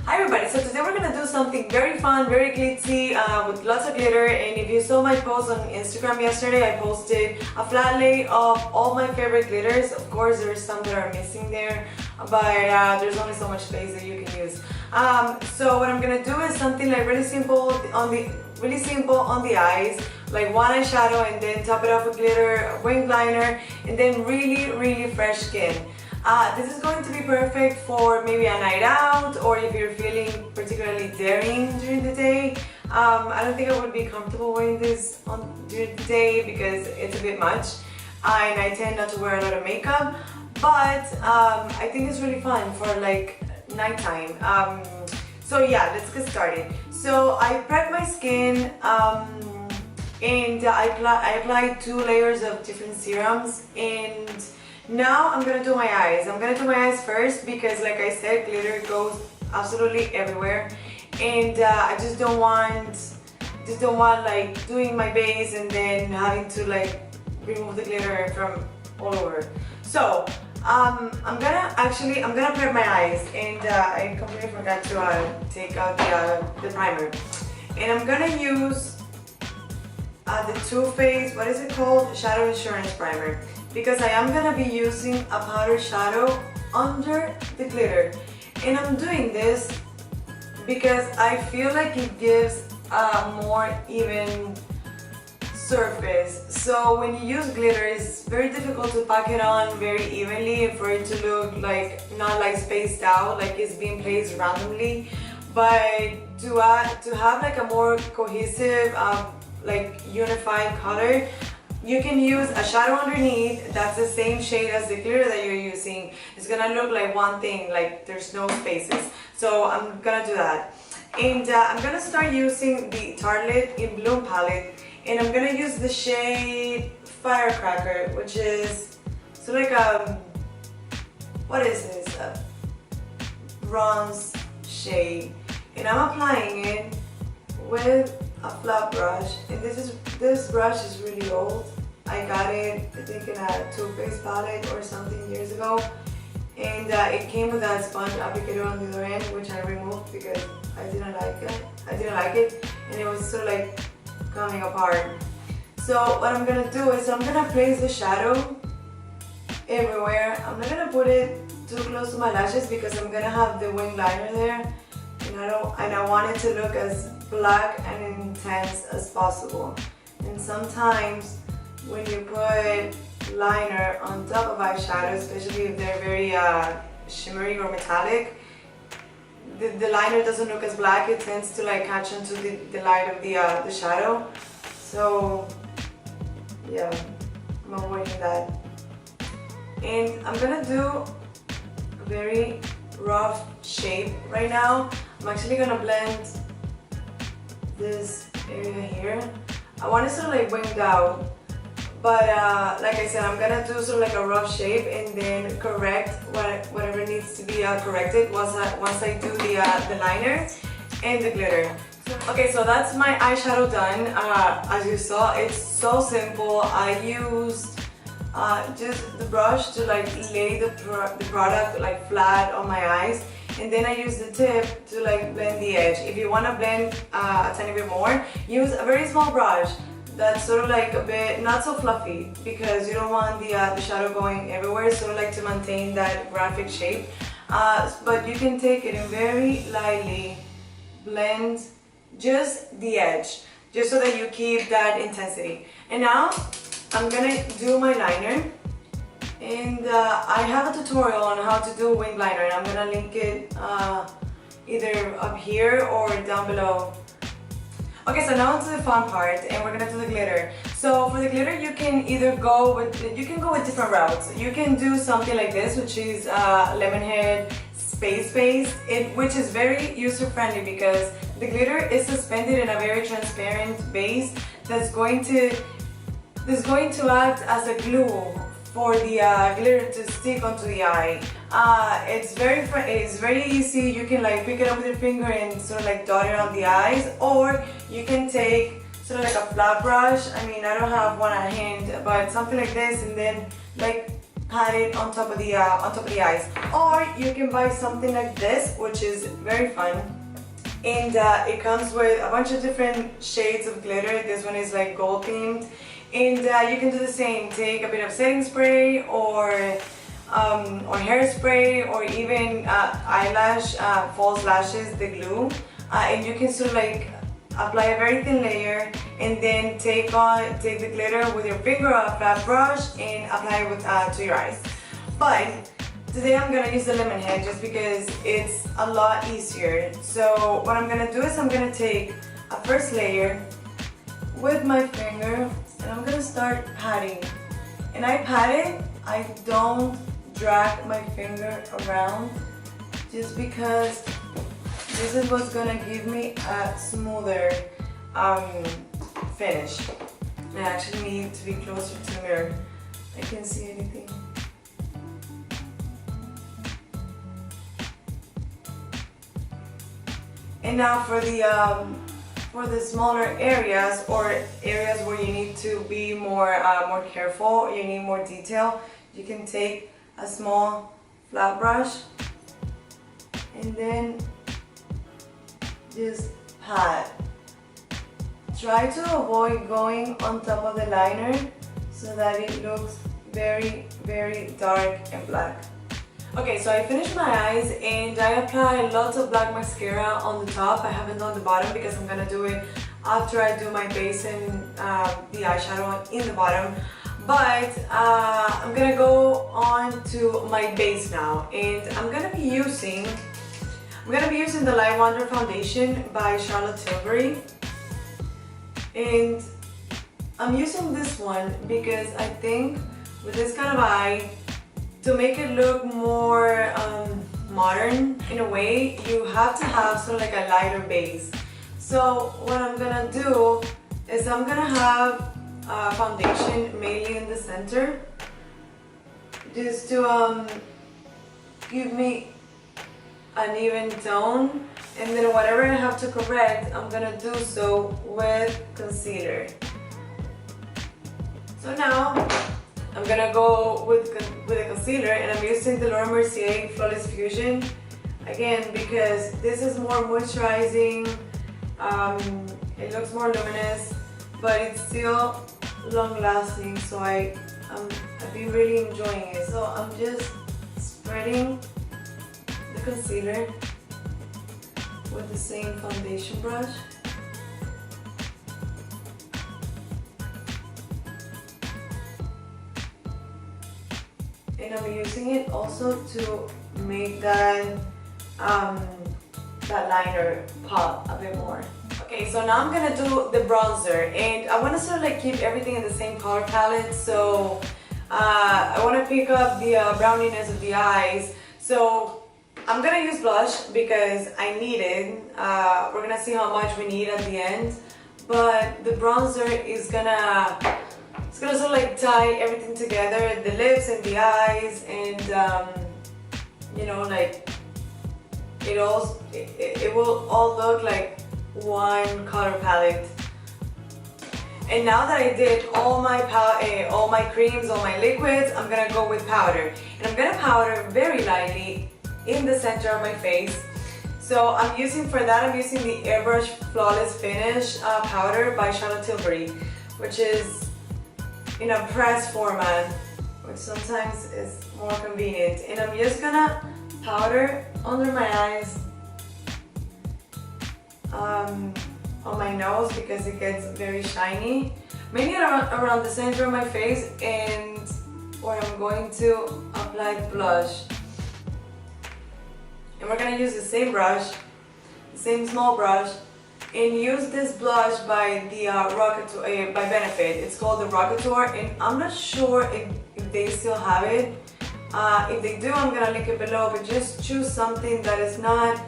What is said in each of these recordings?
Hi everybody, so today we're gonna do something very fun, very glitzy, with lots of glitter. And if you saw my post on Instagram yesterday, I posted a flat lay of all my favorite glitters. Of course, there's some that are missing there, but there's only so much space that you can use. So what I'm gonna do is something like really simple on the eyes, like one eyeshadow, and then top it off with glitter, wing liner, and then really fresh skin. This is going to be perfect for maybe a night out, or if you're feeling particularly daring during the day. I don't think I would be comfortable wearing this during the day because it's a bit much, and I tend not to wear a lot of makeup, but I think it's really fun for like nighttime. So yeah, let's get started. So I prep my skin, and I applied 2 layers of different serums, and now I'm gonna do my eyes. I'm gonna do my eyes first because, like I said, glitter goes absolutely everywhere, and I just don't want like doing my base and then having to like remove the glitter from all over. So I'm gonna prep my eyes, and I completely forgot to take out the primer, and I'm gonna use the Too Faced, what is it called? Shadow Insurance Primer, because I am gonna be using a powder shadow under the glitter. And I'm doing this because I feel like it gives a more even surface. So when you use glitter, it's very difficult to pack it on very evenly and for it to look like not like spaced out, like it's being placed randomly. But to have like a more cohesive, like unified color, you can use a shadow underneath that's the same shade as the glitter that you're using. It's gonna look like one thing, like there's no spaces. So I'm gonna do that. And I'm gonna start using the Tartelette in Bloom palette, and I'm gonna use the shade Firecracker, which is so like what is this? A bronze shade. And I'm applying it with a flat brush, and this brush is really old. I got it, I think, in a Too Faced palette or something years ago, and it came with that sponge applicator on the other end, which I removed because I didn't like it, and it was sort of like coming apart. So what I'm gonna do is I'm gonna place the shadow everywhere. I'm not gonna put it too close to my lashes because I'm gonna have the wing liner there, and I want it to look as black and intense as possible. And sometimes when you put liner on top of eyeshadow, especially if they're very shimmery or metallic, the liner doesn't look as black. It tends to like catch onto the light of the shadow. So yeah, I'm avoiding that. And I'm gonna do a very rough shape right now. I'm actually gonna blend this area here. I want it sort of like winged out, but like I said, I'm gonna do sort of like a rough shape and then correct whatever needs to be corrected once I do the liner and the glitter. Okay, so that's my eyeshadow done. As you saw, it's so simple. I used just the brush to like lay the product like flat on my eyes, and then I use the tip to like blend the edge. If you want to blend a tiny bit more, use a very small brush that's sort of like a bit not so fluffy, because you don't want the shadow going everywhere, sort of like to maintain that graphic shape. But you can take it and very lightly blend just the edge, just so that you keep that intensity. And now I'm gonna do my liner. And I have a tutorial on how to do wing liner, and I'm gonna link it either up here or down below. Okay, so now to the fun part, and we're gonna do the glitter. So for the glitter, you can go with different routes. You can do something like this, which is Lemonhead Space Base, which is very user-friendly because the glitter is suspended in a very transparent base that's going to act as a glue for the glitter to stick onto the eye. It's very easy. You can like pick it up with your finger and sort of like dot it on the eyes, or you can take sort of like a flat brush. I mean, I don't have one at hand, but something like this, and then like pat it on top of the eyes. Or you can buy something like this, which is very fun. And it comes with a bunch of different shades of glitter. This one is like gold themed. And you can do the same. Take a bit of setting spray or hairspray, or even eyelash, false lashes, the glue. And you can sort of like apply a very thin layer, and then take the glitter with your finger or a flat brush and apply it to your eyes. But today I'm gonna use the lemon head just because it's a lot easier. So what I'm gonna do is I'm gonna take a first layer with my finger and I'm gonna start patting. And I pat it, I don't drag my finger around just because this is what's gonna give me a smoother finish. I actually need to be closer to the mirror. I can't see anything. And now for the smaller areas, or areas where you need to be more careful, you need more detail, you can take a small flat brush and then just pat. Try to avoid going on top of the liner so that it looks very, very dark and black. Okay, so I finished my eyes and I apply lots of black mascara on the top. I haven't done the bottom because I'm gonna do it after I do my base and the eyeshadow in the bottom. But I'm gonna go on to my base now, and I'm gonna be using the Light Wonder foundation by Charlotte Tilbury. And I'm using this one because I think with this kind of eye, to make it look more modern in a way, you have to have sort of like a lighter base. So what I'm gonna do is I'm gonna have foundation mainly in the center, just to give me an even tone, and then whatever I have to correct, I'm gonna do so with concealer. So now I'm gonna go with a concealer, and I'm using the Mercier Flawless Fusion again because this is more moisturizing. It looks more luminous, but it's still long-lasting. So I've been really enjoying it. So I'm just spreading the concealer with the same foundation brush. And I'm using it also to make that liner pop a bit more. Okay, so now I'm gonna do the bronzer, and I want to sort of like keep everything in the same color palette. So I want to pick up the browniness of the eyes. So I'm gonna use blush because I need it. We're gonna see how much we need at the end, but the bronzer is gonna sort of like tie everything together, the lips and the eyes, and you know, like it will all look like one color palette. And now that I did all my creams, all my liquids, I'm gonna go with powder, and I'm gonna powder very lightly in the center of my face. So I'm using the Airbrush Flawless Finish powder by Charlotte Tilbury, which is in a press format, which sometimes is more convenient. And I'm just gonna powder under my eyes, on my nose because it gets very shiny, mainly around the center of my face, and where I'm going to apply blush. And we're gonna use the same brush, the same small brush, and use this blush by the Rockateur, by Benefit. It's called the Rockateur, and I'm not sure if they still have it. If they do, I'm gonna link it below, but just choose something that is not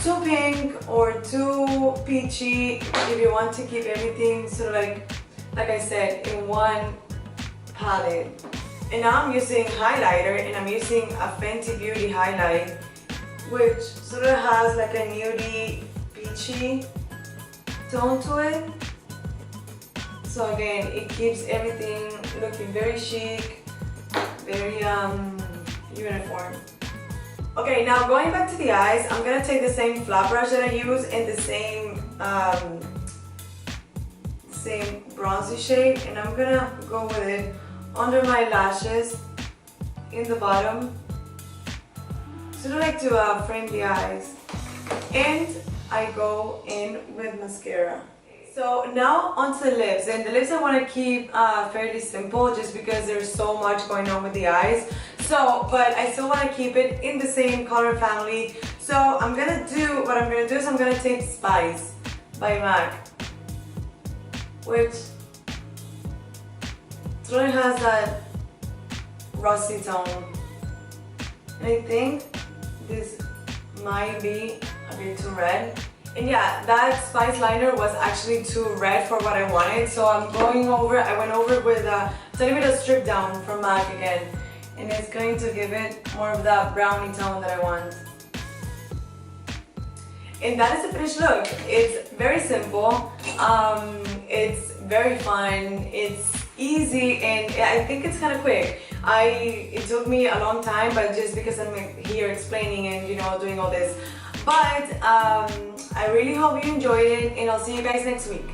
too pink or too peachy if you want to keep everything sort of like I said, in one palette. And now I'm using highlighter, and I'm using a Fenty Beauty highlight, which sort of has like a nudie peachy tone to it. So again, it keeps everything looking very chic, very uniform. Okay, now going back to the eyes, I'm gonna take the same flat brush that I use in the same bronzy shade, and I'm gonna go with it under my lashes in the bottom, sort of like to frame the eyes, and I go in with mascara. So now onto the lips, and the lips I want to keep fairly simple just because there's so much going on with the eyes. So, but I still want to keep it in the same color family. So what I'm gonna do is I'm gonna take Spice by MAC, which really has that rusty tone. And I think this might be a bit too red. And yeah, that Spice liner was actually too red for what I wanted. So I went over with a tiny bit of Stripdown from MAC again. And it's going to give it more of that brownie tone that I want. And that is the finished look. It's very simple, it's very fun, it's easy, and I think it's kind of quick. It took me a long time, but just because I'm here explaining and doing all this. But I really hope you enjoyed it, and I'll see you guys next week.